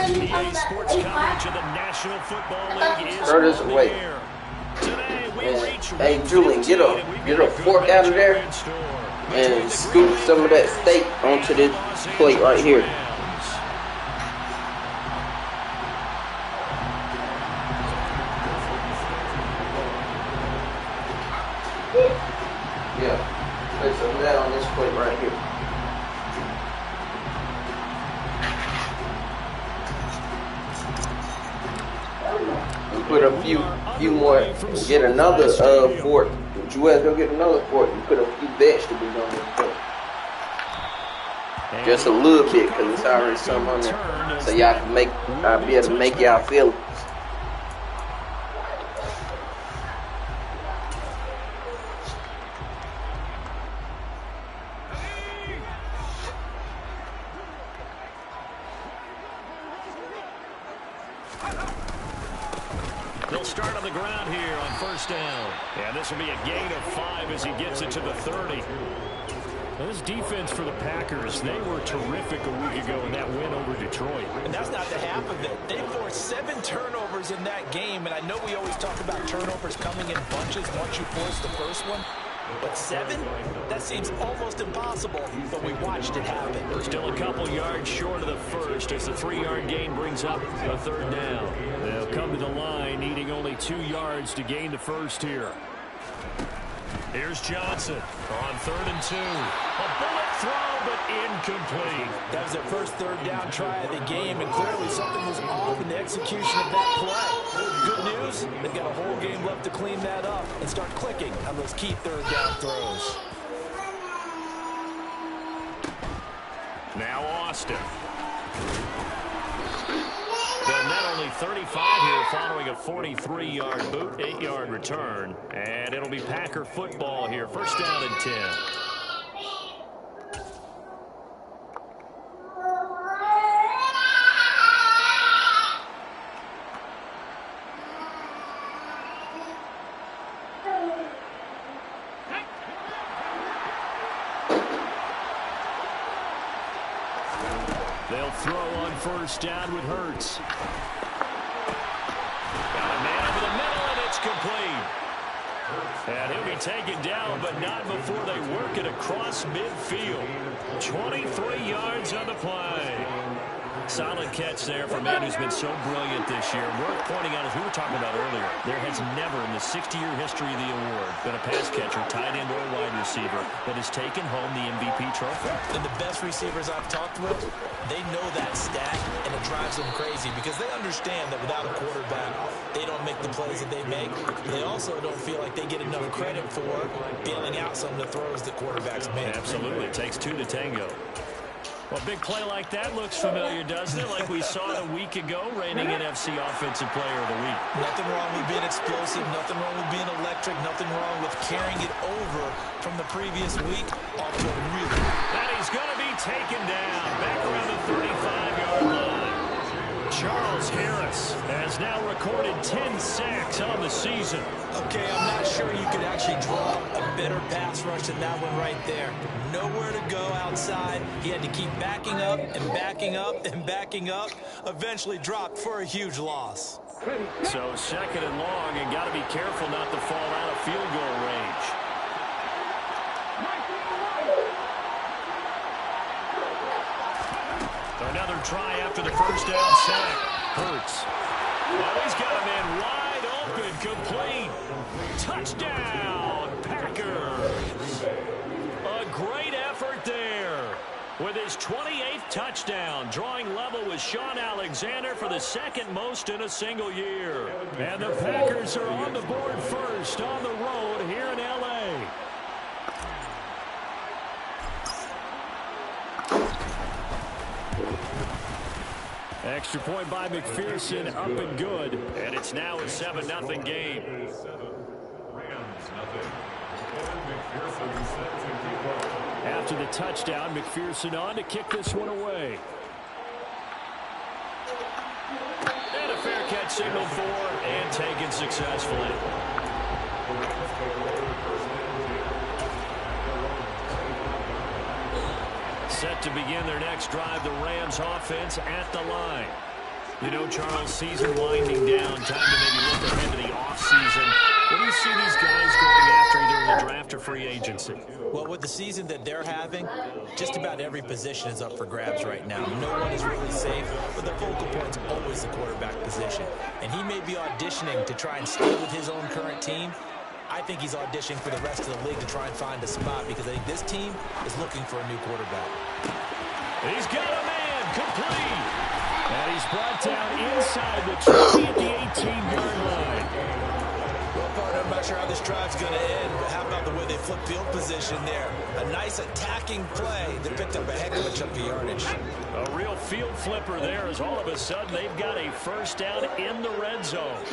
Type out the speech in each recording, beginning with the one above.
EA Sports coverage of the National Football League is Throw this away. Today we reach Hey, Julian, get a fork out of there and scoop some of that steak onto this plate right here. Yeah, put some of that on this plate right here. Put a few more, get another fork. Joel, go get another fork and put a few vegetables on this plate. Just a little bit, because it's already some on there. So y'all can I'll be able to make y'all feel it. They'll start on the ground here on first down. And this will be a gain of 5 as he gets it to the 30. Now this defense for the Packers, they were terrific a week ago in that win over Detroit. And that's not the half of it. They forced 7 turnovers in that game. And I know we always talk about turnovers coming in bunches once you force the first one. But 7? That seems almost impossible, but we watched it happen. We're still a couple yards short of the first as the 3-yard gain brings up a third down. They'll come to the line needing only 2 yards to gain the first here. Here's Johnson on 3rd and 2. A bullet throw, but incomplete. That was their first third down try of the game, and clearly something was off in the execution of that play. Good news, they've got a whole game left to clean that up and start clicking on those key third down throws. Now Austin. They'll net only 35 here following a 43-yard boot, 8-yard return. And it'll be Packer football here. First down and 10. They'll throw on first down with Hurts. Got a man over the middle, and it's complete. And he'll be taken down, but not before they work it across midfield. 23 yards on the play. Solid catch there for a man who's been so brilliant this year. Worth pointing out, as we were talking about earlier, there has never in the 60-year history of the award been a pass catcher, tight end, or wide receiver that has taken home the MVP trophy. And the best receivers I've talked with, they know that stat, and it drives them crazy because they understand that without a quarterback, they don't make the plays that they make. They also don't feel like they get enough credit for bailing out some of the throws that quarterbacks make. Absolutely. It takes 2 to tango. Well, a big play like that looks familiar, doesn't it? Like we saw it a week ago, reigning NFC Offensive Player of the Week. Nothing wrong with being explosive. Nothing wrong with being electric. Nothing wrong with carrying it over from the previous week off to a really. And he's going to be taken down back around the 35-yard line. Charles Harris has now recorded 10 sacks on the season. Okay, I'm not sure you could actually draw a better pass rush than that one right there. Nowhere to go outside. He had to keep backing up and backing up and backing up. Eventually dropped for a huge loss. So 2nd and long, and got to be careful not to fall out of field goal range. Another try after the first down sack. Hurts. Oh, he's got a man wide open, complete. Touchdown, Packers. A great effort there. With his 28th touchdown, drawing level with Sean Alexander for the 2nd most in a single year. And the Packers are on the board first on the road here in L.A. Extra point by McPherson, up and good. And it's now a 7-0 game. After the touchdown, McPherson on to kick this one away. And a fair catch signal for and taken successfully. Set to begin their next drive, the Rams offense at the line. You know, Charles, season winding down, time to maybe look ahead to the offseason. What do you see these guys going after either in the draft or free agency? Well, with the season that they're having, just about every position is up for grabs right now. No one is really safe, but the focal point's always the quarterback position. And he may be auditioning to try and stay with his own current team. I think he's auditioning for the rest of the league to try and find a spot because I think this team is looking for a new quarterback. He's got a man, complete. And he's brought down inside the 20 at the 18-yard line. Well, partner, I'm not sure how this drive's going to end, but how about the way they flip field position there? A nice attacking play that picked up a heck of a chunk of yardage. A real field flipper there as all of a sudden they've got a first down in the red zone.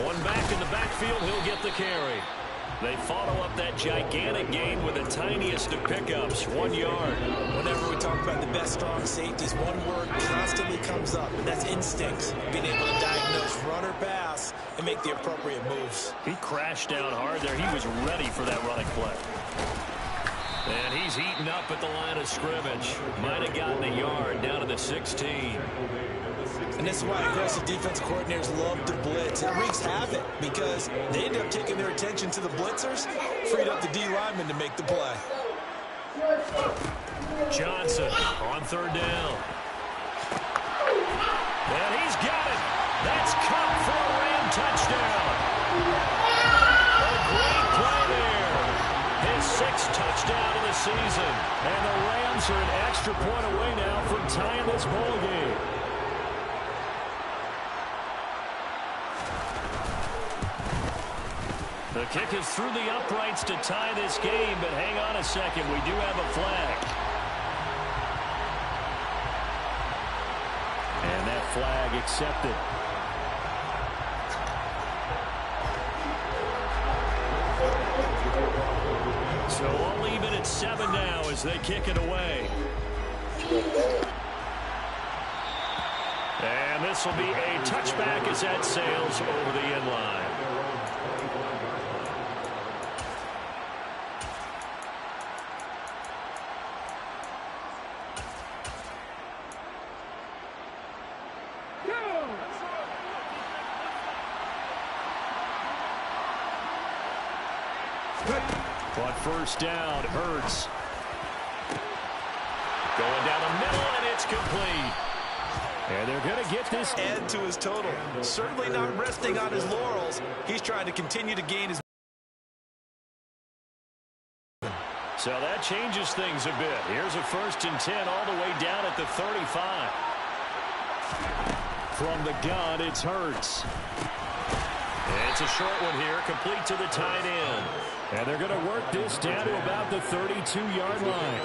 One back in the backfield, he'll get the carry. They follow up that gigantic gain with the tiniest of pickups, 1 yard. Whenever we talk about the best strong safeties, one word constantly comes up, and that's instincts. Being able to diagnose run or pass and make the appropriate moves. He crashed down hard there. He was ready for that running play. And he's eaten up at the line of scrimmage. Might have gotten a yard down to the 16. And this is why aggressive defense coordinators love to blitz. It wreaks havoc because they end up taking their attention to the blitzers, freed up the D lineman to make the play. Johnson on third down. And he's got it. That's caught for a Ram touchdown. A great play there. His 6th touchdown of the season. And the Rams are an extra point away now from tying this ball game. The kick is through the uprights to tie this game, but hang on a second. We do have a flag. And that flag accepted. So all even at 7 now as they kick it away. And this will be a touchback as that sails over the end line. On first down, Hurts. Going down the middle, and it's complete. And they're going to get this. Add to his total. Certainly not resting on his laurels. He's trying to continue to gain his. So that changes things a bit. Here's a 1st and 10 all the way down at the 35. From the gun, it's Hurts. It's a short one here, complete to the tight end. And they're going to work this down to about the 32-yard line.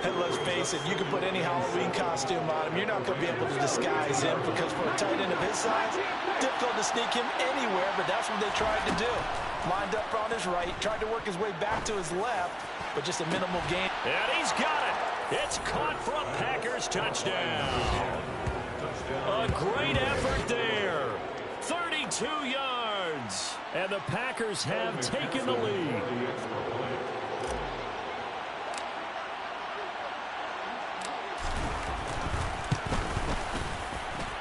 And let's face it, you can put any Halloween costume on him. You're not going to be able to disguise him because for a tight end of his size, difficult to sneak him anywhere, but that's what they tried to do. Lined up on his right, tried to work his way back to his left, but just a minimal gain. And he's got it. It's caught for a Packers touchdown. A great effort there. 32 yards. And the Packers have taken the lead.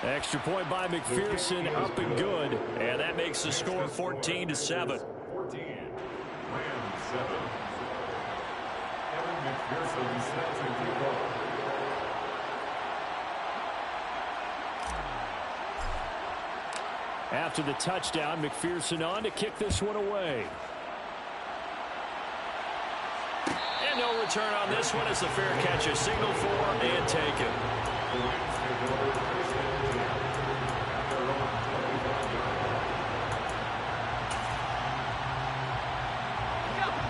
Extra point by McPherson, up and good. And that makes the score 14-7. 14, Rams 7. Kevin McPherson snaps and kickoff. After the touchdown, McPherson on to kick this one away. And no return on this one as the fair catch is signaled for and taken.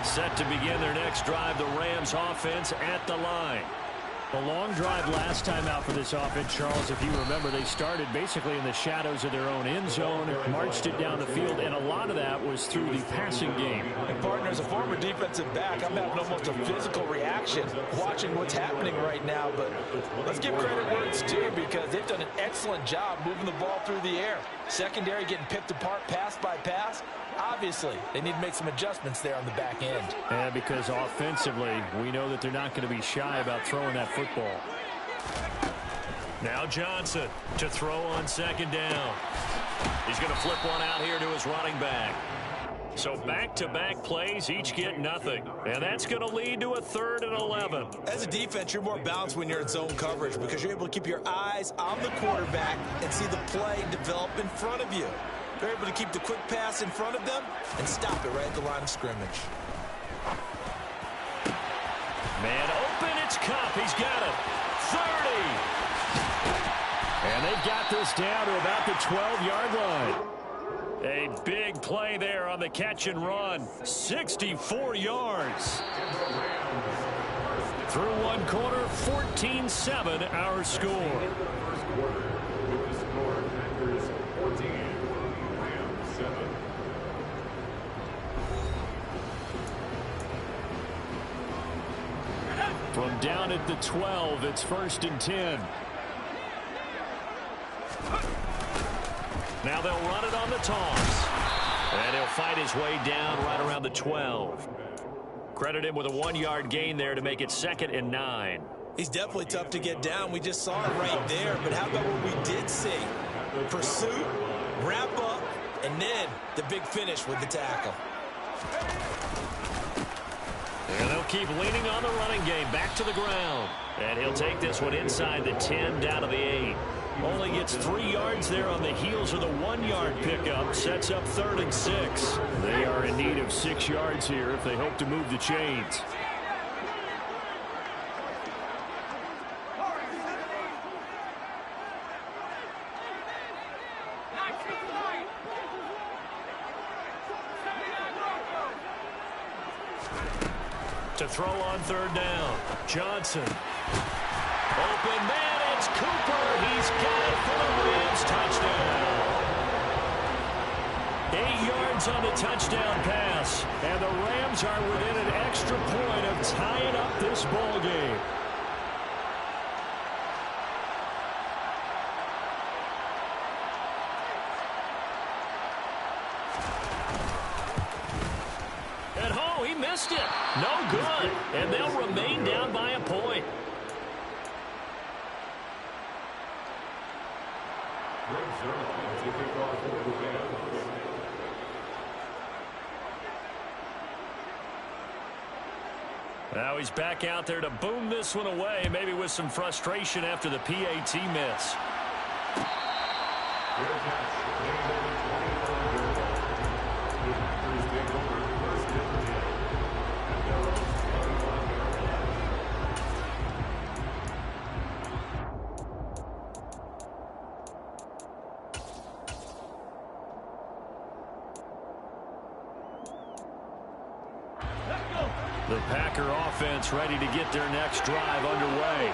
Set to begin their next drive, the Rams offense at the line. A long drive last time out for this offense, Charles. If you remember, they started basically in the shadows of their own end zone, marched it down the field, and a lot of that was through the passing game. And partner, as a former defensive back, I'm having almost a physical reaction watching what's happening right now. But let's give credit where it's due because they've done an excellent job moving the ball through the air. Secondary getting picked apart pass by pass. Obviously, they need to make some adjustments there on the back end. And because offensively, we know that they're not going to be shy about throwing that football. Now Johnson to throw on second down. He's going to flip one out here to his running back. So back-to-back plays, each get nothing. And that's going to lead to a 3rd and 11. As a defense, you're more balanced when you're in zone coverage because you're able to keep your eyes on the quarterback and see the play develop in front of you. You're able to keep the quick pass in front of them and stop it right at the line of scrimmage. Man open, it's Kupp. He's got it. 30. And they've got this down to about the 12-yard line. A big play there on the catch and run. 64 yards. Through one quarter, 14-7 our score. First quarter, with the score, Packers 14, Rams 7. From down at the 12, it's 1st and 10. Now they'll run it on the toss. And he'll fight his way down right around the 12. Credit him with a 1-yard gain there to make it 2nd and 9. He's definitely tough to get down. We just saw it right there. But how about what we did see? Pursuit, wrap up, and then the big finish with the tackle. And they'll keep leaning on the running game back to the ground. And he'll take this one inside the 10 down to the 8. Only gets 3 yards there on the heels of the 1-yard pickup. Sets up 3rd and 6. They are in need of 6 yards here if they hope to move the chains. To throw on 3rd down. Johnson. Open man, it's Cooper. He's got it for the Rams. Touchdown. 8 yards on the touchdown pass. And the Rams are within an extra point of tying up this ball game. And oh, he missed it. No good. And they'll remain down by a point. Now he's back out there to boom this one away, maybe with some frustration after the PAT miss. The Packer offense ready to get their next drive underway.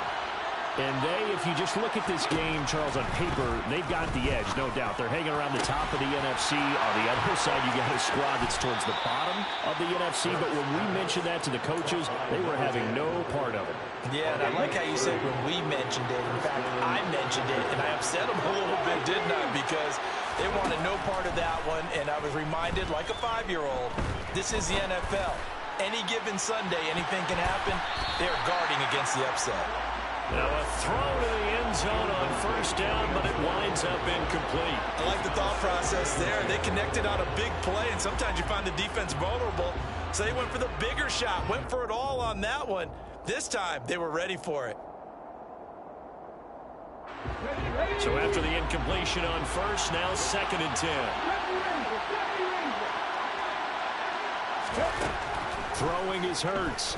And if you just look at this game, Charles, on paper, they've got the edge, no doubt. They're hanging around the top of the NFC. On the other side, you got a squad that's towards the bottom of the NFC. But when we mentioned that to the coaches, they were having no part of it. Yeah, and I like how you said when we mentioned it. In fact, I mentioned it, and I upset them a little bit, didn't I? Because they wanted no part of that one, and I was reminded, like a 5-year-old, this is the NFL. Any given Sunday, anything can happen. They're guarding against the upset. Now a throw to the end zone on 1st down, but it winds up incomplete. I like the thought process there. They connected on a big play, and sometimes you find the defense vulnerable. So they went for the bigger shot, went for it all on that one. This time, they were ready for it. So after the incompletion on 1st, now 2nd and 10. Throwing is Hurts.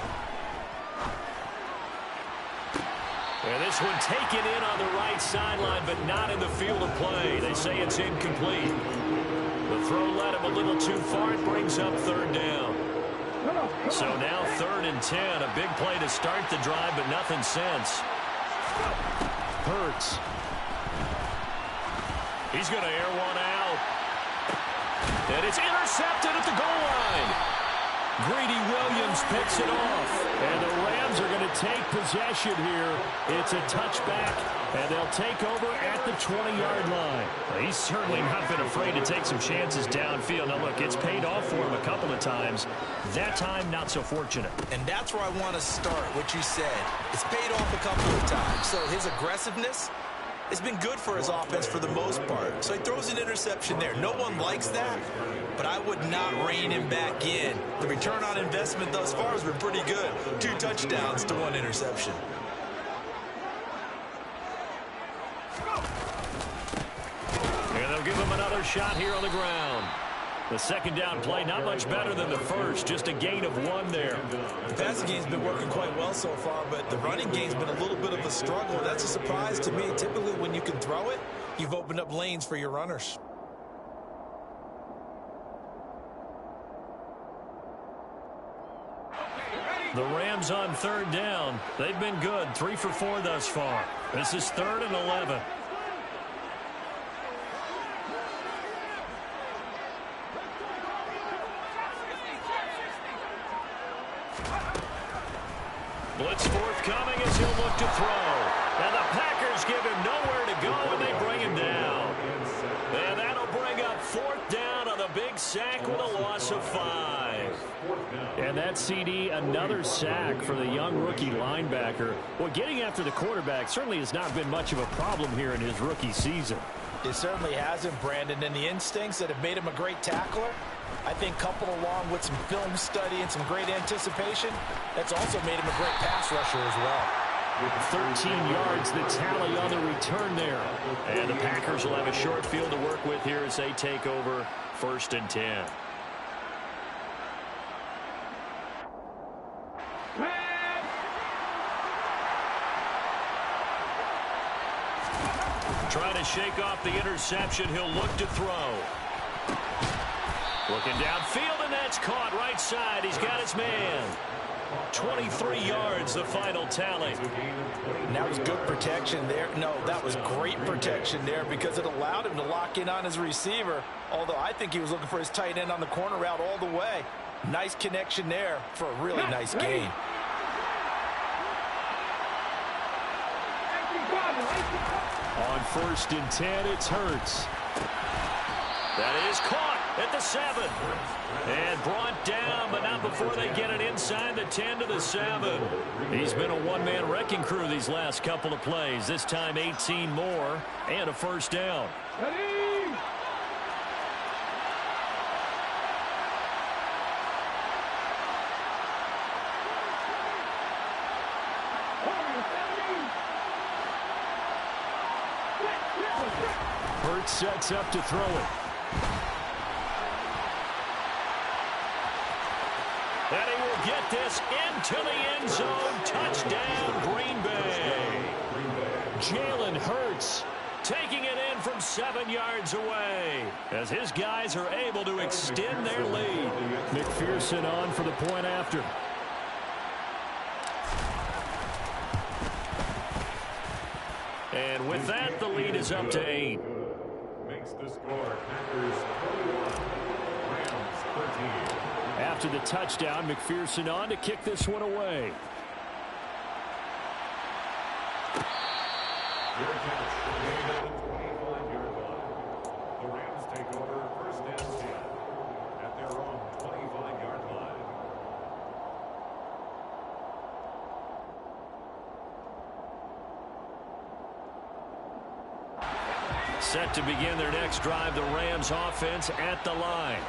And this one taken in on the right sideline, but not in the field of play. They say it's incomplete. The throw led him a little too far. It brings up 3rd down. So now 3rd and 10. A big play to start the drive, but nothing since. Hurts. He's going to air one out. And it's intercepted at the goal line. Greedy Williams picks it off. And the Rams are going to take possession here. It's a touchback, and they'll take over at the 20-yard line. Well, he's certainly not been afraid to take some chances downfield. Now, look, it's paid off for him a couple of times. That time, not so fortunate. And that's where I want to start, what you said. It's paid off a couple of times. So his aggressiveness has been good for his offense for the most part. So he throws an interception there. No one likes that, but I would not rein him back in. The return on investment thus far has been pretty good. 2 touchdowns to 1 interception. And they'll give him another shot here on the ground. The second down play, not much better than the first, just a gain of 1 there. The passing game's been working quite well so far, but the running game's been a little bit of a struggle. That's a surprise to me. Typically, when you can throw it, you've opened up lanes for your runners. The Rams on 3rd down. They've been good, 3 for 4 thus far. This is 3rd and 11. Blitz forthcoming as he'll look to throw. And the Packers give him nowhere to go, and they bring him down. And that'll bring up 4th down on the big sack with a loss of 5. And that CD, another sack for the young rookie linebacker. Well, getting after the quarterback certainly has not been much of a problem here in his rookie season. It certainly hasn't, Brandon, and the instincts that have made him a great tackler, I think coupled along with some film study and some great anticipation, that's also made him a great pass rusher as well. 13 yards, the tally on the return there. And the Packers will have a short field to work with here as they take over 1st and 10. Trying to shake off the interception. He'll look to throw. Looking downfield, and that's caught right side. He's got his man. 23 yards, the final tally. And that was good protection there. No, that was great protection there because it allowed him to lock in on his receiver, although I think he was looking for his tight end on the corner route all the way. Nice connection there for a really nice gain. On 1st and 10, it's Hurts. That is caught at the 7. And brought down, but not before they get it inside the 10 to the 7. He's been a one-man wrecking crew these last couple of plays. This time 18 more and a 1st down. Hurts sets up to throw it. And he will get this into the end zone. Touchdown, Green Bay. Jalen Hurts taking it in from 7 yards away as his guys are able to extend their lead. McPherson on for the point after. And with that, the lead is up to 8. Makes the score Packers 41, Rams 13. After the touchdown, McPherson on to kick this one away. Your catch made at the 25-yard line. The Rams take over 1st and 10 at their own 25-yard line. Set to begin their next drive, the Rams offense at the line.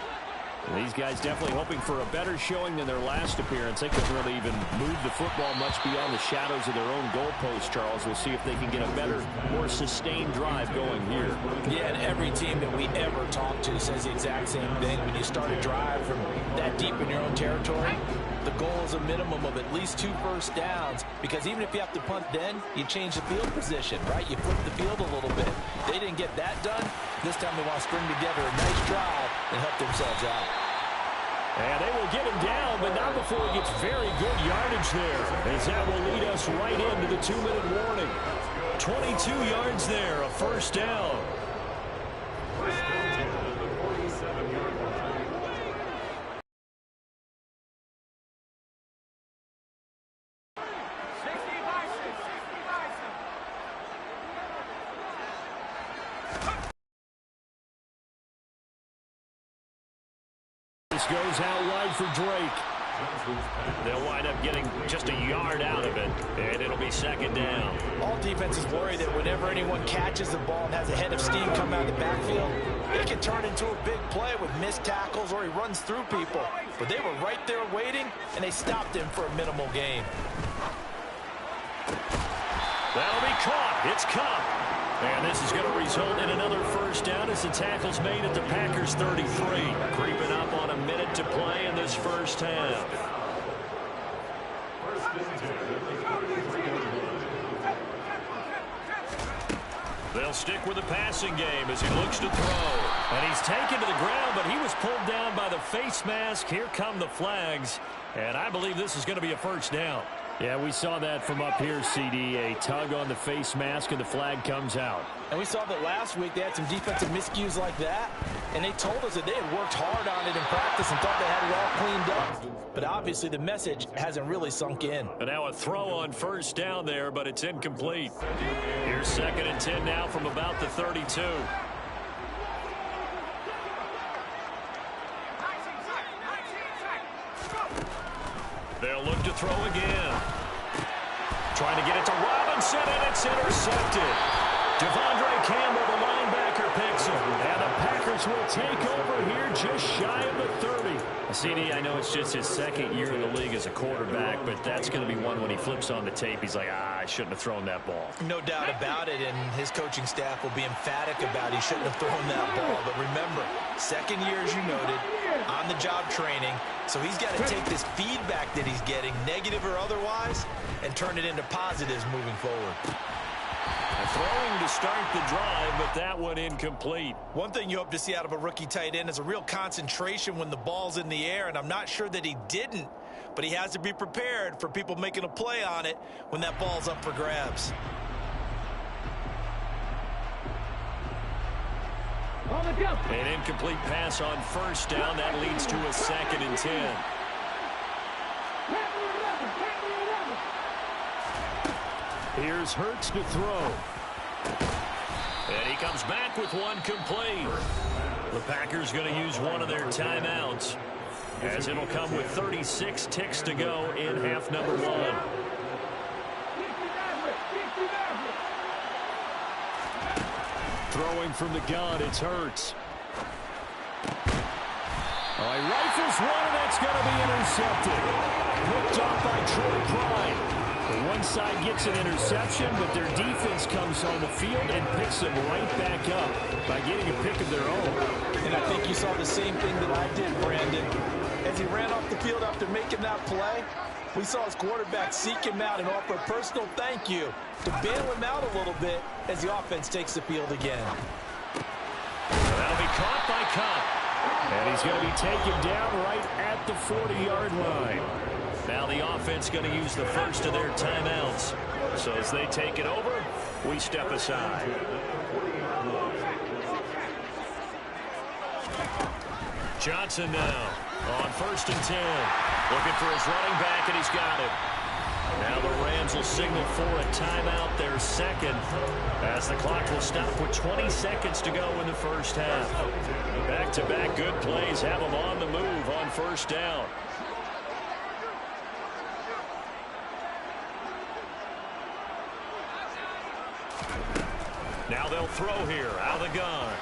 These guys definitely hoping for a better showing than their last appearance. They couldn't really even move the football much beyond the shadows of their own goalpost, Charles. We'll see if they can get a better, more sustained drive going here. Yeah, and every team that we ever talk to says the exact same thing. When you start a drive from that deep in your own territory, the goal is a minimum of at least 2 first downs, because even if you have to punt then, you change the field position, right? You flip the field a little bit. They didn't get that done. This time they want to string together a nice drive and help themselves out. And they will get him down, but not before he gets very good yardage there, as that will lead us right into the 2-minute warning. 22 yards there, a 1st down. goes out wide for Drake. They'll wind up getting just a yard out of it, and it'll be second down. All defenses worry that whenever anyone catches the ball and has a head of steam come out of the backfield, it can turn into a big play with missed tackles or he runs through people. But they were right there waiting, and they stopped him for a minimal gain. That'll be caught. It's Cup. And this is going to result in another first down as the tackle's made at the Packers 33. Creeping up on a minute to play in this first half. They'll stick with the passing game as he looks to throw. And he's taken to the ground, but he was pulled down by the face mask. Here come the flags. And I believe this is going to be a first down. Yeah, we saw that from up here, CD. A tug on the face mask, and the flag comes out. And we saw that last week they had some defensive miscues like that, and they told us that they had worked hard on it in practice and thought they had it all cleaned up. But obviously the message hasn't really sunk in. And now a throw on first down there, but it's incomplete. Here's 2nd and 10 now from about the 32. They'll look to throw again. Trying to get it to Robinson, and it's intercepted. Devondre Campbell, the linebacker, picks him. And the Packers will take over here just shy of the 30. CD, I know it's just his second year in the league as a quarterback, but that's going to be one when he flips on the tape. He's like, I shouldn't have thrown that ball. No doubt about it, and his coaching staff will be emphatic about he shouldn't have thrown that ball. But remember, second year, as you noted, on-the-job training, so he's got to take this feedback that he's getting, negative or otherwise, and turn it into positives moving forward. Throwing to start the drive, but that one incomplete. One thing you hope to see out of a rookie tight end is a real concentration when the ball's in the air, and I'm not sure that he didn't, but he has to be prepared for people making a play on it when that ball's up for grabs. An incomplete pass on first down. That leads to a 2nd and 10. Here's Hurts to throw. And he comes back with one complete. The Packers going to use one of their timeouts, as it'll come with 36 ticks to go in half number 1. Throwing from the gun, it's Hurts. Oh, he rifles one, and that's going to be intercepted. Picked off by Troy Pride. The one side gets an interception, but their defense comes on the field and picks them right back up by getting a pick of their own. And I think you saw the same thing that I did, Brandon. As he ran off the field after making that play, we saw his quarterback seek him out and offer a personal thank you to bail him out a little bit as the offense takes the field again. That'll be caught by Cup. And he's going to be taken down right at the 40-yard line. Now the offense going to use the first of their timeouts. So as they take it over, we step aside. Johnson now on 1st and 10. Looking for his running back, and he's got it. Now the Rams will signal for a timeout, their second, as the clock will stop with 20 seconds to go in the first half. Back-to-back good plays have them on the move on first down. Now they'll throw here, out of the gun.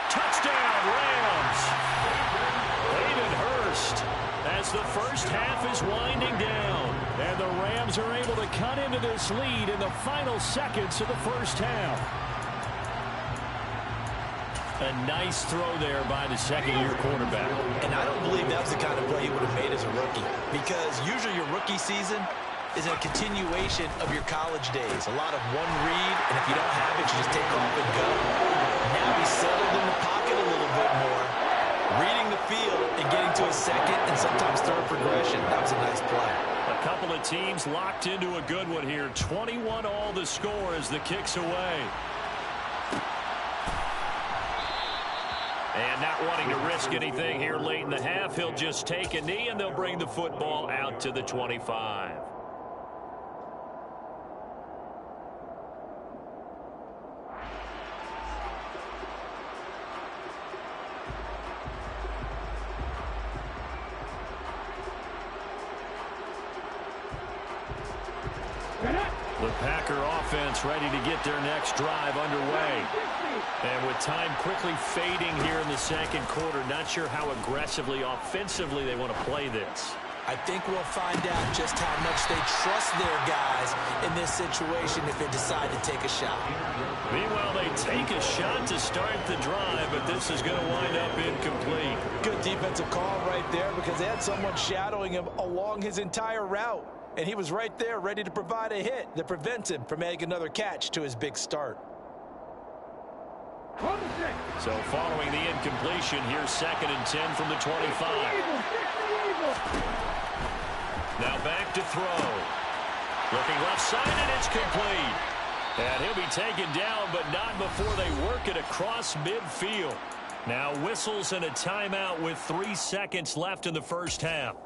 Touchdown, Rams! David Hurst, as the first half is winding down. And the Rams are able to cut into this lead in the final seconds of the first half. A nice throw there by the second-year quarterback. And I don't believe that was the kind of play he would have made as a rookie, because usually your rookie season is a continuation of your college days. A lot of one read, and if you don't have it, you just take off and go. Now he's settled in the pocket a little bit more, reading the field and getting to a second and sometimes third progression. That was a nice play. A couple of teams locked into a good one here. 21 all the score as the kick's away. And not wanting to risk anything here late in the half, he'll just take a knee and they'll bring the football out to the 25. The Packer offense ready to get their next drive underway. And with time quickly fading here in the second quarter, not sure how aggressively, offensively they want to play this. I think we'll find out just how much they trust their guys in this situation if they decide to take a shot. Meanwhile, they take a shot to start the drive, but this is going to wind up incomplete. Good defensive call right there because they had someone shadowing him along his entire route. And he was right there ready to provide a hit that prevents him from making another catch to his big start. So following the incompletion, here's 2nd and 10 from the 25. Now back to throw. Looking left side, and it's complete. And he'll be taken down, but not before they work it across midfield. Now whistles and a timeout with 3 seconds left in the first half.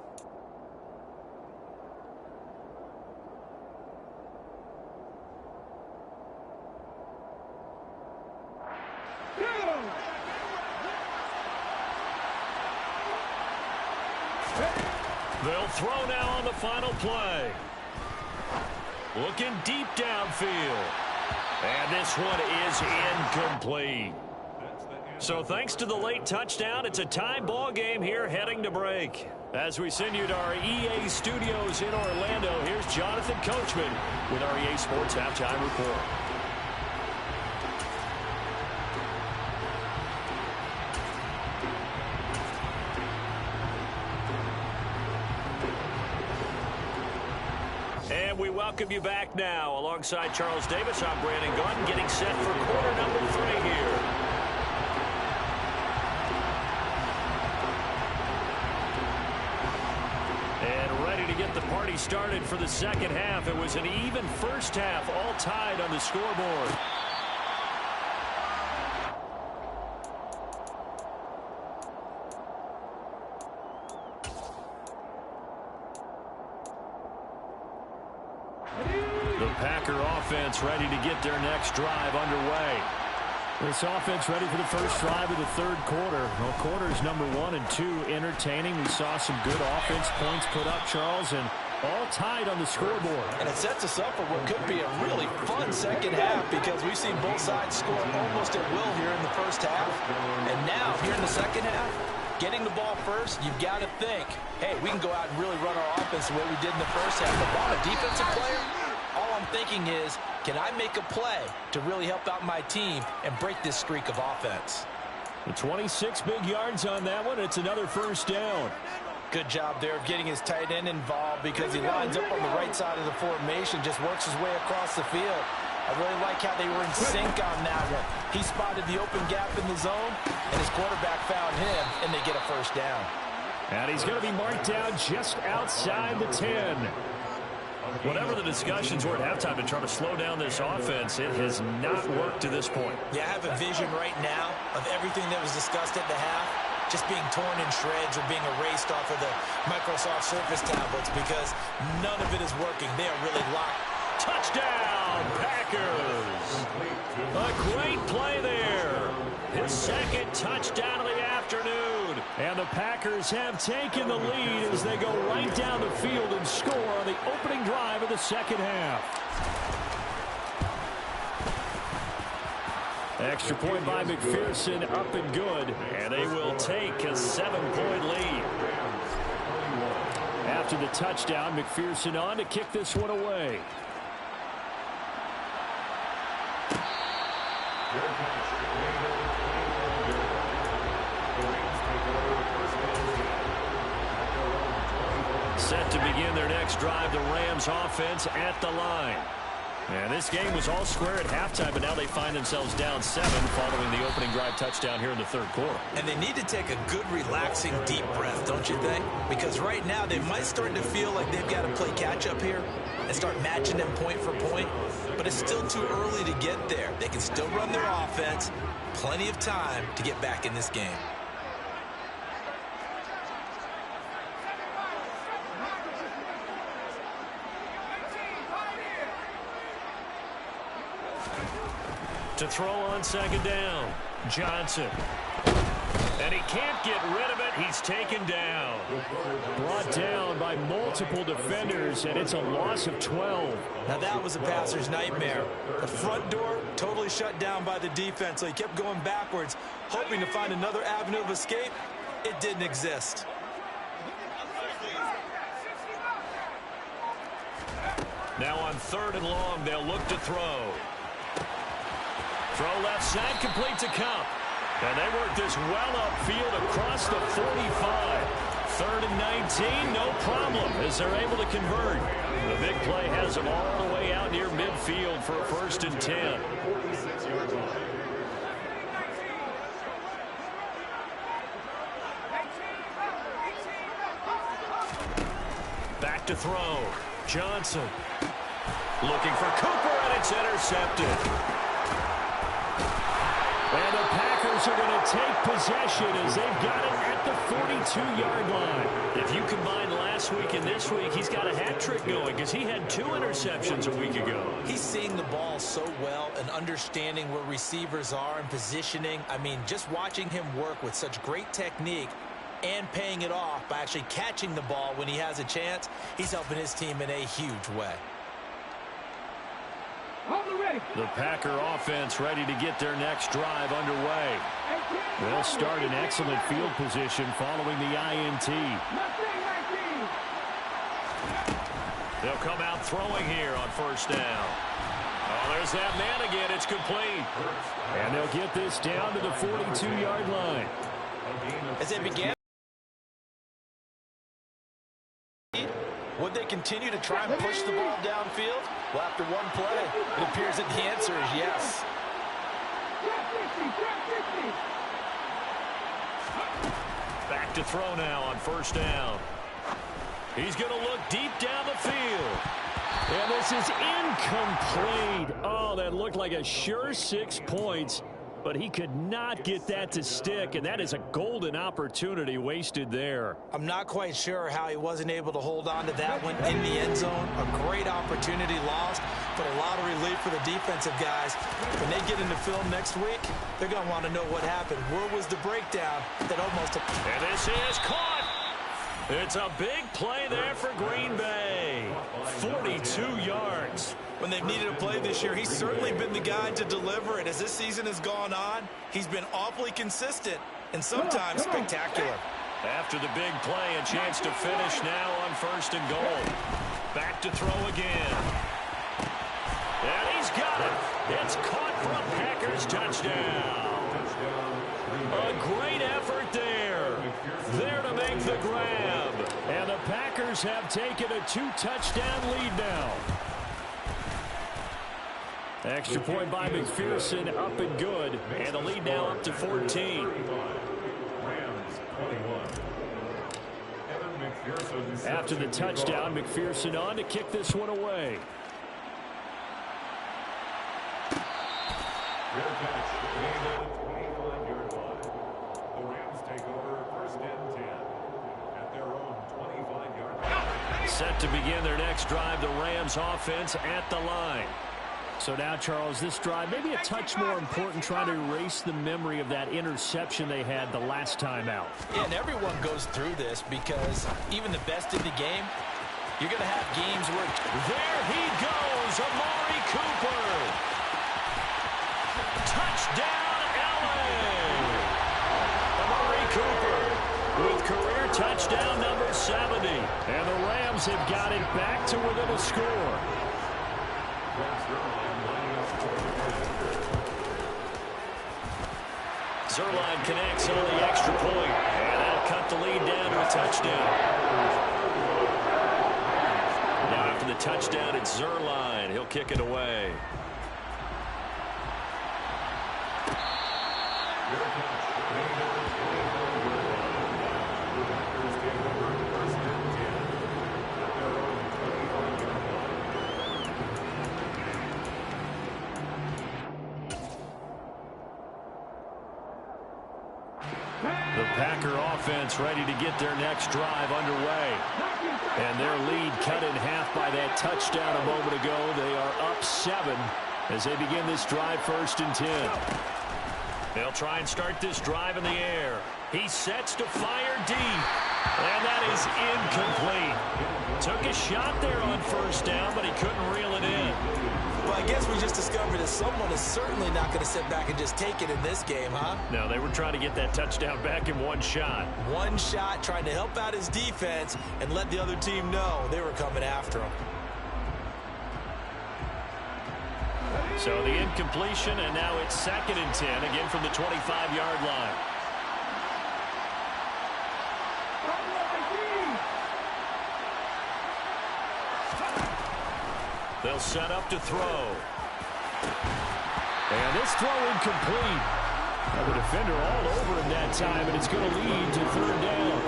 They'll throw now on the final play. Looking deep downfield. And this one is incomplete. So thanks to the late touchdown, it's a tie ball game here heading to break. As we send you to our EA studios in Orlando, here's Jonathan Coachman with our EA Sports Halftime Report. And we welcome you back now. Alongside Charles Davis, I'm Brandon Gaudin, getting set for quarter number 3 here. And ready to get the party started for the second half. It was an even first half, all tied on the scoreboard. Packer offense ready to get their next drive underway. This offense ready for the first drive of the third quarter. Well, quarters number 1 and 2 entertaining. We saw some good offense points put up, Charles, and all tied on the scoreboard. And it sets us up for what could be a really fun second half because we've seen both sides score almost at will here in the first half. And now, here in the second half, getting the ball first, you've got to think, hey, we can go out and really run our offense the way we did in the first half. But if I'm a defensive player, all I'm thinking is, can I make a play to really help out my team and break this streak of offense? The 26 big yards on that one. It's another first down. Good job there of getting his tight end involved because he lines up on the right side of the formation, just works his way across the field. I really like how they were in sync on that one. He spotted the open gap in the zone, and his quarterback found him, and they get a first down. And he's going to be marked down just outside the 10. Whatever the discussions were at halftime to try to slow down this offense, it has not worked to this point. Yeah, I have a vision right now of everything that was discussed at the half just being torn in shreds or being erased off of the Microsoft Surface tablets because none of it is working. They are really locked. Touchdown, Packers! A great play there. His second touchdown of the afternoon. And the Packers have taken the lead as they go right down the field and score on the opening drive of the second half. Extra point by McPherson, up and good. And they will take a 7-point lead. After the touchdown, McPherson on to kick this one away. Set to begin their next drive, the Rams offense at the line. And this game was all square at halftime, but now they find themselves down 7 following the opening drive touchdown here in the third quarter. And they need to take a good, relaxing, deep breath, don't you think? Because right now they might start to feel like they've got to play catch-up here and start matching them point for point. But it's still too early to get there. They can still run their offense. Plenty of time to get back in this game. To throw on second down, Johnson. And he can't get rid of it. He's taken down. Brought down by multiple defenders, and it's a loss of 12. Now that was a passer's nightmare. The front door totally shut down by the defense, so he kept going backwards, hoping to find another avenue of escape. It didn't exist. Now on 3rd and long, they'll look to throw. Throw left side, complete to Kupp. And they work this well upfield across the 45. 3rd and 19, no problem, as they're able to convert. The big play has them all the way out near midfield for a 1st and 10. Back to throw. Johnson looking for Cooper, and it's intercepted. And the Packers are going to take possession as they've got it at the 42-yard line. If you combine last week and this week, he's got a hat trick going because he had 2 interceptions a week ago. He's seeing the ball so well and understanding where receivers are and positioning. I mean, just watching him work with such great technique and paying it off by actually catching the ball when he has a chance, he's helping his team in a huge way. The Packer offense ready to get their next drive underway. They'll start in excellent field position following the INT. They'll come out throwing here on 1st down. Oh, there's that man again. It's complete. And they'll get this down to the 42-yard line. As they began, would they continue to try and push the ball downfield? Well, after one play, it appears that the answer is yes. Back to throw now on 1st down. He's going to look deep down the field. And this is incomplete. Oh, that looked like a sure 6 points, but he could not get that to stick, and that is a golden opportunity wasted there. I'm not quite sure how he wasn't able to hold on to that one in the end zone. A great opportunity lost, but a lot of relief for the defensive guys. When they get into film next week, they're going to want to know what happened. Where was the breakdown that almost... And this is caught. It's a big play there for Green Bay. 42 yards. When they've needed a play this year, he's certainly been the guy to deliver it. As this season has gone on, he's been awfully consistent and sometimes spectacular. After the big play, a chance to finish now on 1st and goal. Back to throw again. And he's got it. It's caught for a Packers touchdown. A great effort there. There to make the grab. And the Packers have taken a 2-touchdown lead now. Extra point by McPherson, up and good. And the lead now up to 14. After the touchdown, McPherson on to kick this one away. Set to begin their next drive, the Rams offense at the line. So now, Charles, this drive maybe a touch more important, trying to erase the memory of that interception they had the last time out. Yeah, and everyone goes through this because even the best in the game, you're going to have games where... There he goes, Amari Cooper. Touchdown, LA. Amari Cooper with career touchdown number 70. And the Rams have got it back to within a score. Zuerlein connects on the extra point, and that'll cut the lead down to a touchdown. Now after the touchdown, it's Zuerlein. He'll kick it away. The Packer offense ready to get their next drive underway. And their lead cut in half by that touchdown a moment ago. They are up 7 as they begin this drive 1st and 10. They'll try and start this drive in the air. He sets to fire deep. And that is incomplete. Took a shot there on first down, but he couldn't reel it in. Well, I guess we just discovered that someone is certainly not going to sit back and just take it in this game, huh? No, they were trying to get that touchdown back in one shot. One shot, trying to help out his defense and let the other team know they were coming after him. So the incompletion, and now it's 2nd and 10, again from the 25-yard line. They'll set up to throw. And this throw incomplete. Now the defender all over him that time, and it's going to lead to 3rd down.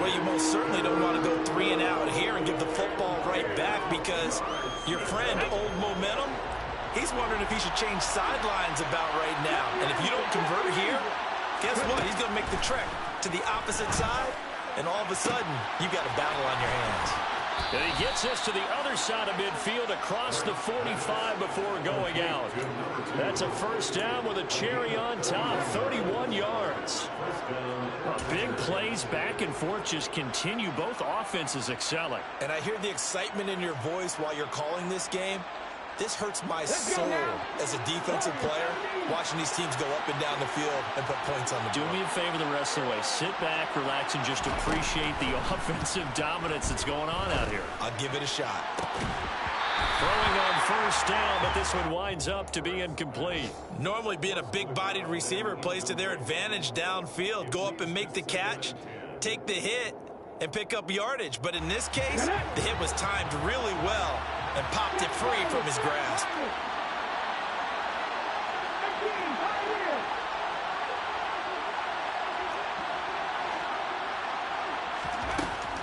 Well, you most certainly don't want to go 3 and out here and give the football right back because your friend, Old Momentum, he's wondering if he should change sidelines about right now. And if you don't convert here, guess what? He's going to make the trek to the opposite side, and all of a sudden, you've got a battle on your hands. And he gets us to the other side of midfield across the 45 before going out. That's a 1st down with a cherry on top, 31 yards. Big plays back and forth just continue. Both offenses excelling. And I hear the excitement in your voice while you're calling this game. This hurts my soul as a defensive player, watching these teams go up and down the field and put points on the board. Do me a favor the rest of the way. Sit back, relax, and just appreciate the offensive dominance that's going on out here. I'll give it a shot. Throwing on 1st down, but this one winds up to be incomplete. Normally being a big-bodied receiver plays to their advantage downfield. Go up and make the catch, take the hit, and pick up yardage. But in this case, the hit was timed really well and popped it free from his grasp.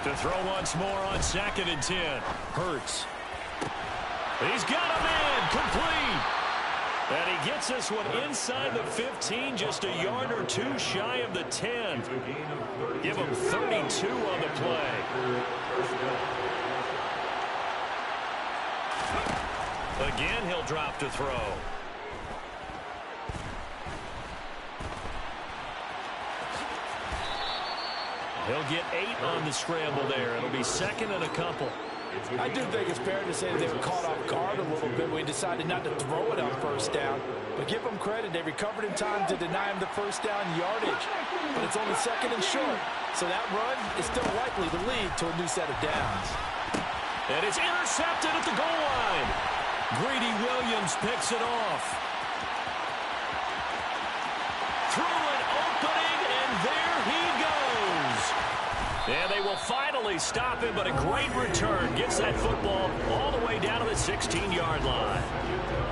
To throw once more on 2nd and 10. Hurts. He's got a man complete. And he gets this one inside the 15, just a yard or 2 shy of the 10. Give him 32 on the play. Again, he'll drop to throw. He'll get 8 on the scramble there. It'll be 2nd and a couple. I do think it's fair to say that they were caught off guard a little bit when we decided not to throw it on 1st down. But give them credit, they recovered in time to deny him the 1st down yardage. But it's only 2nd and short, so that run is still likely to lead to a new set of downs. And it's intercepted at the goal line. Greedy Williams picks it off. Through an opening, and there he goes. And they will finally stop him, but a great return. Gets that football all the way down to the 16-yard line.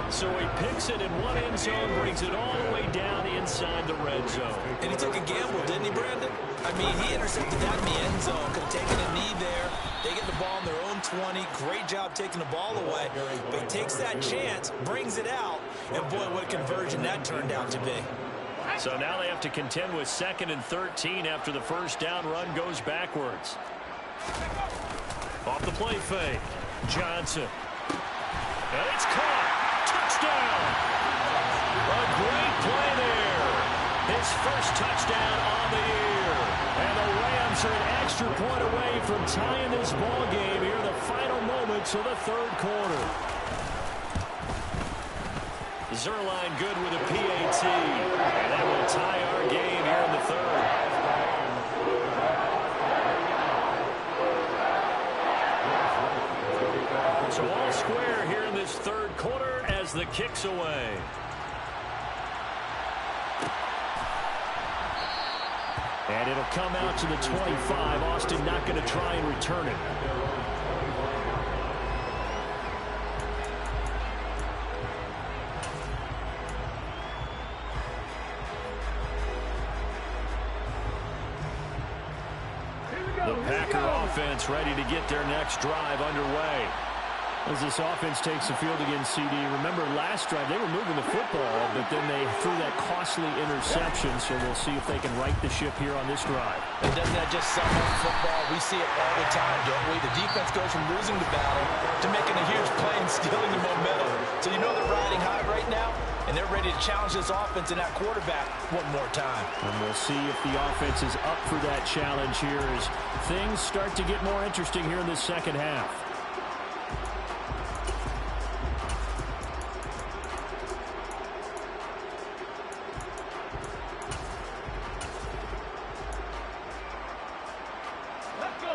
So he picks it in one end zone, brings it all the way down inside the red zone. And he took a gamble, didn't he, Brandon? I mean, he intercepted that in the end zone. Could have taken a knee there. They get the ball in their own 20. Great job taking the ball away. But he takes that chance, brings it out, and boy, what a conversion that turned out to be. So now they have to contend with 2nd and 13 after the 1st down run goes backwards. Off the play fake. Johnson. And it's caught. Touchdown. A great play there. His first touchdown on the year. And the Rams are an extra point away from tying this ball game here in the final moments of the 3rd quarter. Zerline good with a PAT. And that will tie our game here in the 3rd. So all square here in this 3rd quarter as the kick's away. And it'll come out to the 25. Austin not going to try and return it. The Packer offense ready to get their next drive underway. As this offense takes the field against CD, remember last drive they were moving the football, but then they threw that costly interception, so we'll see if they can right the ship here on this drive. And doesn't that just sum up football? We see it all the time, don't we? The defense goes from losing the battle to making a huge play and stealing the momentum. So you know they're riding high right now? and they're ready to challenge this offense and that quarterback one more time. And we'll see if the offense is up for that challenge here as things start to get more interesting here in the second half.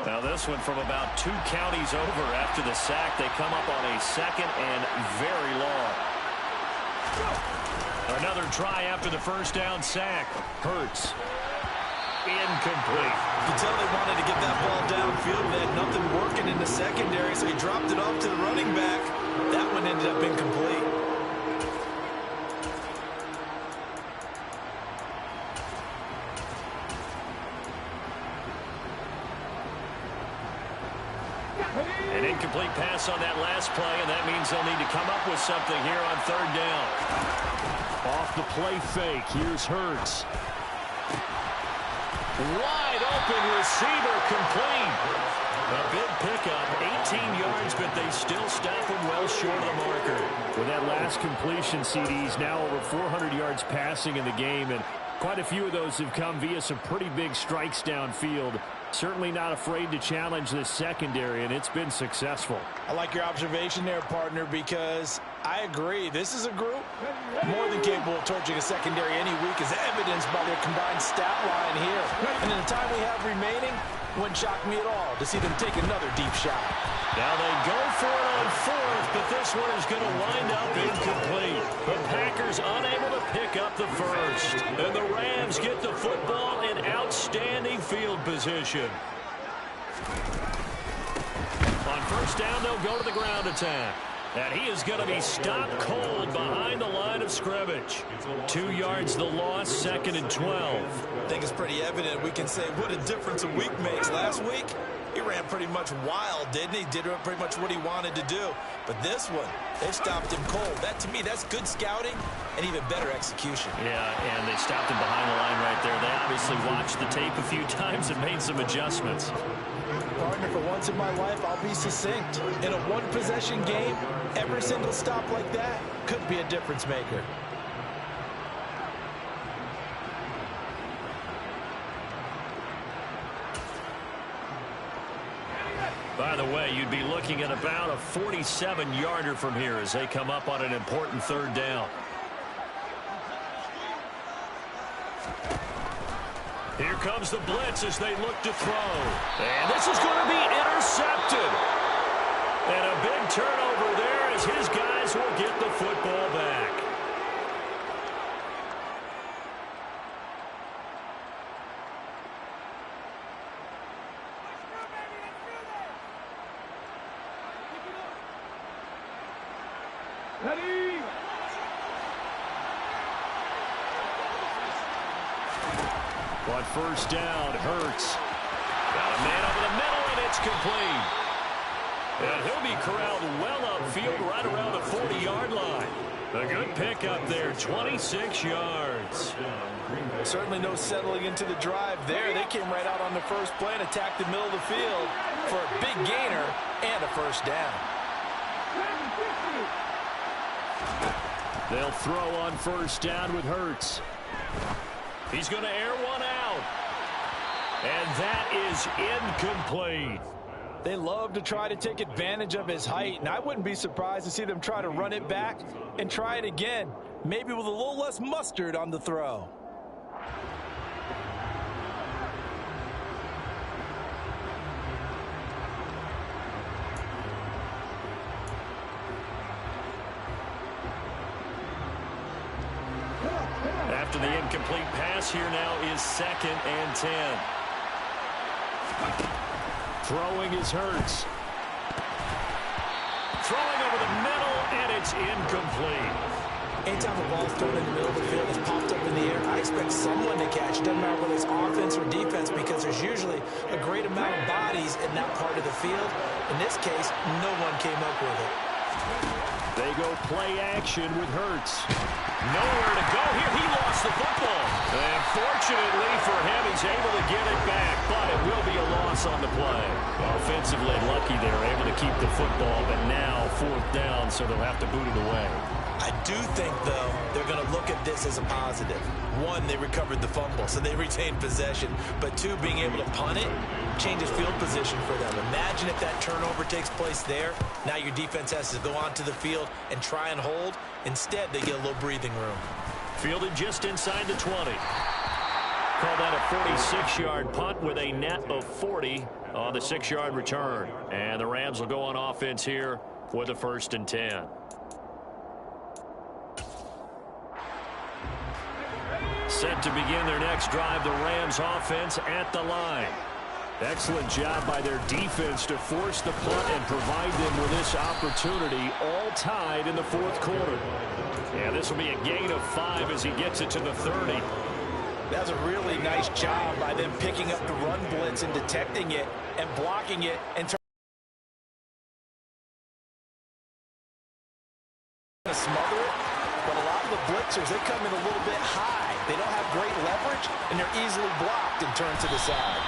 Now this one from about 2 counties over after the sack. They come up on a second and very long. Another try after the first down sack. Hurts. Incomplete. You can tell they wanted to get that ball downfield. They had nothing working in the secondary, so he dropped it off to the running back. That one ended up incomplete. An incomplete pass on that last play, and that means they'll need to come up with something here on third down. Off the play fake, here's Hurts. Wide open receiver, complete. A big pickup, 18 yards, but they still stop him well short of the marker. With that last completion, CD's now over 400 yards passing in the game, and quite a few of those have come via some pretty big strikes downfield. Certainly not afraid to challenge this secondary, and it's been successful. I like your observation there, partner, because I agree. This is a group more than capable of torching a secondary any week, as evidenced by their combined stat line here. And in the time we have remaining, wouldn't shock me at all to see them take another deep shot. Now they go for it on fourth, but this one is going to wind up incomplete. The Packers unable to pick up the first. And the Rams get the football in outstanding field position. On first down, they'll go to the ground attack. And he is going to be stopped cold behind the line of scrimmage. 2 yards the loss, 2nd and 12. I think it's pretty evident. We can say what a difference a week makes. Last week, he ran pretty much wild, didn't he? Did pretty much what he wanted to do. But this one, they stopped him cold. That, to me, that's good scouting and even better execution. Yeah, and they stopped him behind the line right there. They obviously watched the tape a few times and made some adjustments. Partner, for once in my life, I'll be succinct. In a one-possession game, every single stop like that could be a difference maker. By the way, you'd be looking at about a 47-yarder from here as they come up on an important third down. Here comes the blitz as they look to throw. And this is going to be intercepted. And a big turnover there as his guys will get the football back. Ready? On first down, Hurts. Got a man over the middle, and it's complete. And he'll be corralled well upfield right around the 40-yard line. A good pickup there, 26 yards. Certainly no settling into the drive there. They came right out on the first play and attacked the middle of the field for a big gainer and a first down. They'll throw on first down with Hurts. He's going to air one out. And that is incomplete. They love to try to take advantage of his height, and I wouldn't be surprised to see them try to run it back and try it again, maybe with a little less mustard on the throw. After the incomplete pass, here now is 2nd and 10. Throwing is Hurts. Throwing over the middle, and it's incomplete. Anytime a ball's thrown in the middle of the field that's popped up in the air, I expect someone to catch. Doesn't matter whether it's offense or defense, because there's usually a great amount of bodies in that part of the field. In this case, no one came up with it. They go play action with Hurts. Nowhere to go here. He lost the football. And fortunately for him, he's able to get it back, but it will be a loss on the play. Offensively lucky they're able to keep the football, but now 4th down, so they'll have to boot it away. I I do think, though, they're going to look at this as a positive. One, they recovered the fumble, so they retained possession. But two, being able to punt it changes field position for them. Imagine if that turnover takes place there. Now your defense has to go onto the field and try and hold. Instead, they get a little breathing room. Fielded just inside the 20. Call that a 46-yard punt with a net of 40 on the 6-yard return. And the Rams will go on offense here with a 1st and 10. Set to begin their next drive, the Rams offense at the line. Excellent job by their defense to force the punt and provide them with this opportunity, all tied in the 4th quarter. Yeah, this will be a gain of 5 as he gets it to the 30. That's a really nice job by them picking up the run blitz and detecting it and blocking it and to smother it. But a lot of the blitzers, they come in a little bit high. They don't have great leverage, and they're easily blocked and turned to the side.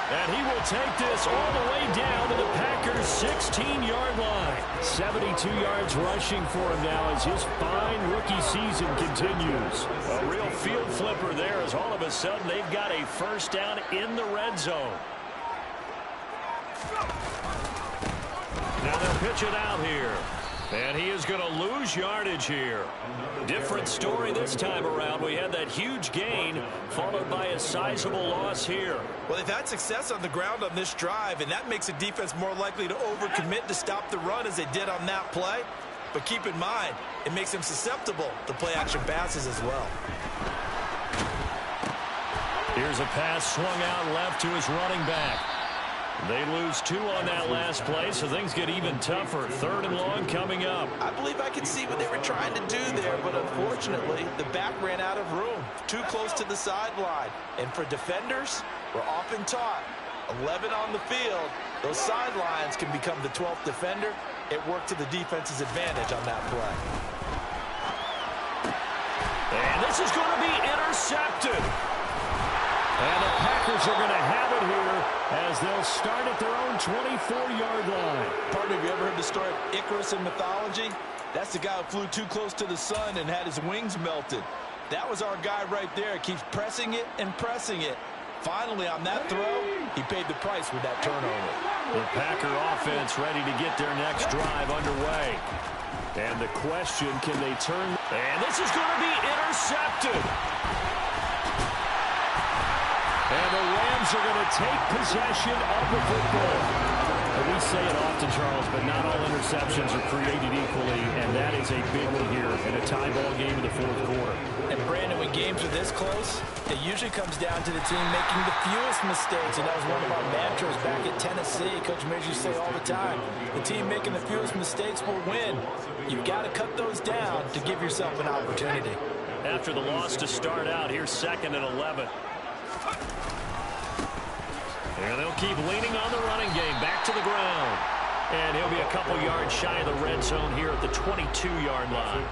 And he will take this all the way down to the Packers' 16-yard line. 72 yards rushing for him now as his fine rookie season continues. A real field flipper there as all of a sudden they've got a 1st down in the red zone. Now they'll pitch it out here. And he is going to lose yardage here. Different story this time around. We had that huge gain followed by a sizable loss here. Well, they've had success on the ground on this drive, and that makes a defense more likely to overcommit to stop the run as they did on that play. But keep in mind, it makes them susceptible to play-action passes as well. Here's a pass swung out left to his running back. They lose 2 on that last play, so things get even tougher. 3rd and long coming up. I believe I can see what they were trying to do there, but unfortunately, the back ran out of room. Too close to the sideline. And for defenders, we're often taught, 11 on the field, those sidelines can become the 12th defender. It worked to the defense's advantage on that play. And this is going to be intercepted. And the Packers are going to have it here as they'll start at their own 24-yard line. Partner, have you ever heard the story of Icarus in mythology? That's the guy who flew too close to the sun and had his wings melted. That was our guy right there. Keeps pressing it and pressing it. Finally, on that throw, he paid the price with that turnover. The Packer offense ready to get their next drive underway. And the question, can they turn? And this is going to be intercepted. And the Rams are going to take possession of the football. And we say it often, Charles, but not all interceptions are created equally, and that is a big one here in a tie ball game in the 4th quarter. And, Brandon, when games are this close, it usually comes down to the team making the fewest mistakes, and that was one of our mantras back at Tennessee. Coach Mears used to say all the time, the team making the fewest mistakes will win. You've got to cut those down to give yourself an opportunity. After the loss to start out, here's 2nd and 11. And they'll keep leaning on the running game. Back to the ground. And he'll be a couple yards shy of the red zone here at the 22-yard line.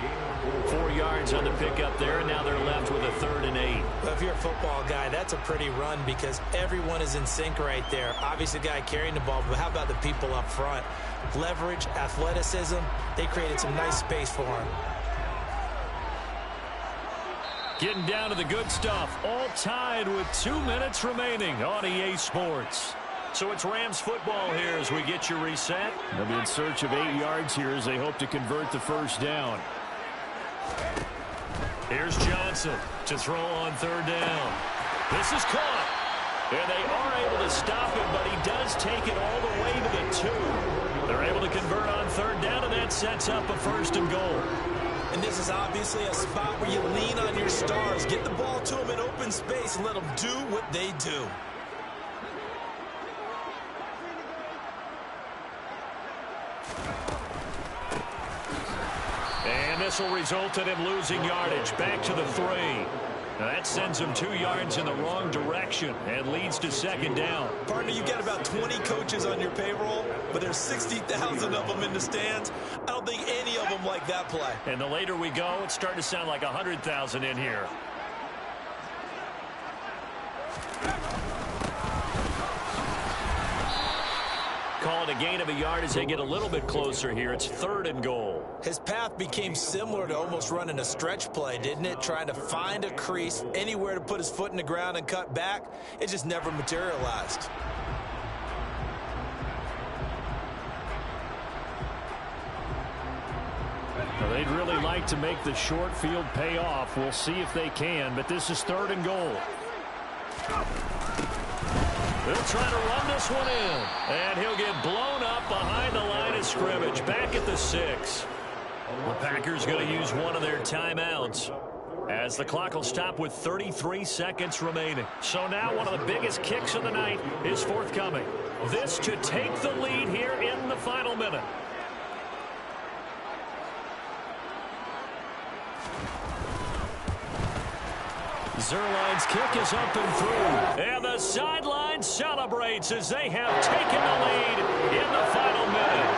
4 yards on the pickup there, and now they're left with a 3rd and 8. Well, if you're a football guy, that's a pretty run because everyone is in sync right there. Obviously, the guy carrying the ball, but how about the people up front? Leverage, athleticism, they created some nice space for him. Getting down to the good stuff. All tied with 2 minutes remaining on EA Sports. So it's Rams football here as we get you reset. They'll be in search of 8 yards here as they hope to convert the 1st down. Here's Johnson to throw on 3rd down. This is caught. And they are able to stop him, but he does take it all the way to the 2. They're able to convert on 3rd down, and that sets up a 1st and goal. And this is obviously a spot where you lean on your stars. Get the ball to them in open space and let them do what they do. And this will result in him losing yardage. Back to the 3. Now that sends him 2 yards in the wrong direction and leads to 2nd down. Partner, you've got about 20 coaches on your payroll, but there's 60,000 of them in the stands. I don't think any of them like that play. And the later we go, it's starting to sound like 100,000 in here. call it a gain of a yard as they get a little bit closer here. It's 3rd and goal. His path became similar to almost running a stretch play, didn't it? Trying to find a crease, anywhere to put his foot in the ground and cut back. It just never materialized. Well, they'd really like to make the short field pay off. We'll see if they can, but this is 3rd and goal. They'll try to run this one in, and he'll get blown up behind the line of scrimmage, back at the 6. The Packers going to use one of their timeouts, as the clock will stop with 33 seconds remaining. So now one of the biggest kicks of the night is forthcoming. This to take the lead here in the final minute. Zuerlein's kick is up and through. And the sideline celebrates as they have taken the lead in the final minute.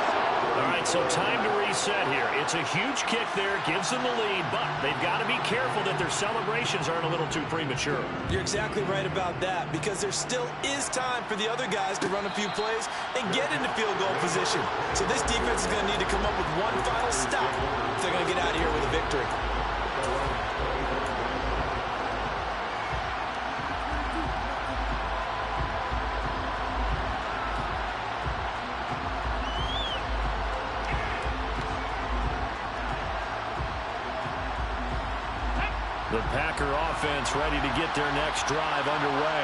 All right, so time to reset here. It's a huge kick there, gives them the lead, but they've got to be careful that their celebrations aren't a little too premature. You're exactly right about that, because there still is time for the other guys to run a few plays and get into field goal position. So this defense is going to need to come up with one final stop if they're going to get out of here with a victory. The Packer offense ready to get their next drive underway.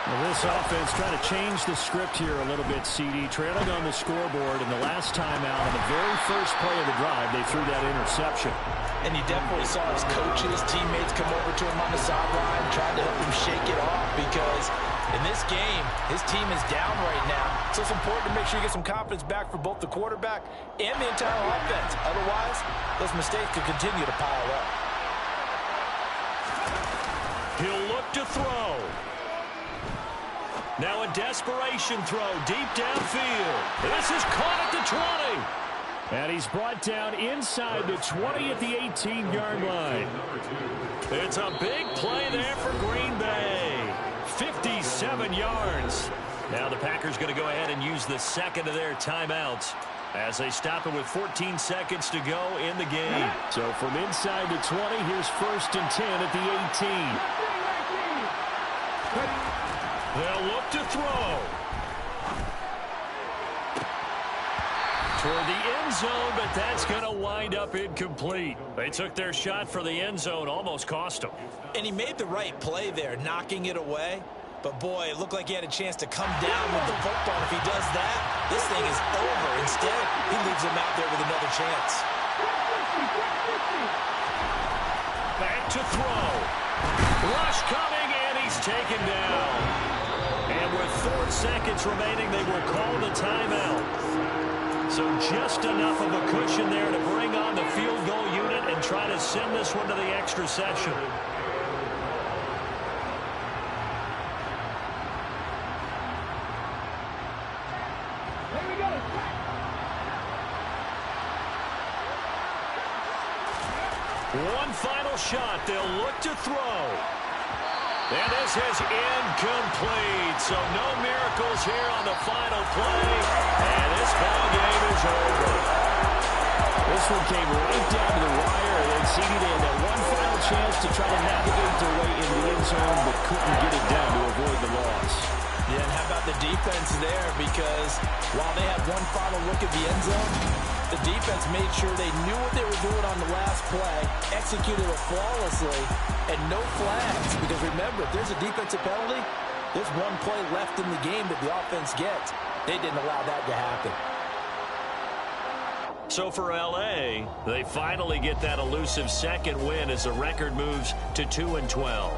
Well, this offense trying to change the script here a little bit, CD. Trailing on the scoreboard, and the last time out on the very first play of the drive, they threw that interception. And you definitely saw his coaches, teammates come over to him on the sideline, tried to help him shake it off, because in this game, his team is down right now. So it's important to make sure you get some confidence back for both the quarterback and the entire offense. Otherwise, those mistakes could continue to pile up. He'll look to throw. Now a desperation throw deep downfield. This is caught at the 20. And he's brought down inside the 20 at the 18-yard line. It's a big play there for Green Bay. 57 yards. Now the Packers going to go ahead and use the second of their timeouts as they stop it with 14 seconds to go in the game. So from inside the 20, here's 1st and 10 at the 18. They'll look to throw. Toward the end zone, but that's going to wind up incomplete. They took their shot for the end zone, almost cost them. And he made the right play there, knocking it away. But, boy, it looked like he had a chance to come down with the football. If he does that, this thing is over. Instead, he leaves him out there with another chance. Back to throw. Rush coming, and he's taken down. And with 4 seconds remaining, they will call the timeout. So just enough of a cushion there to bring on the field goal unit and try to send this one to the extra session. One final shot. They'll look to throw. And this is incomplete. So no miracles here on the final play. And this ball game is over. This one came right down to the wire, and then CD, they had that one final chance to try to navigate their way into the end zone, but couldn't get it down to avoid the loss. Yeah, and how about the defense there? Because while they had one final look at the end zone, the defense made sure they knew what they were doing on the last play, executed it flawlessly, and no flags. Because remember, if there's a defensive penalty, there's one play left in the game that the offense gets. They didn't allow that to happen. So for L.A., they finally get that elusive second win as the record moves to 2-12.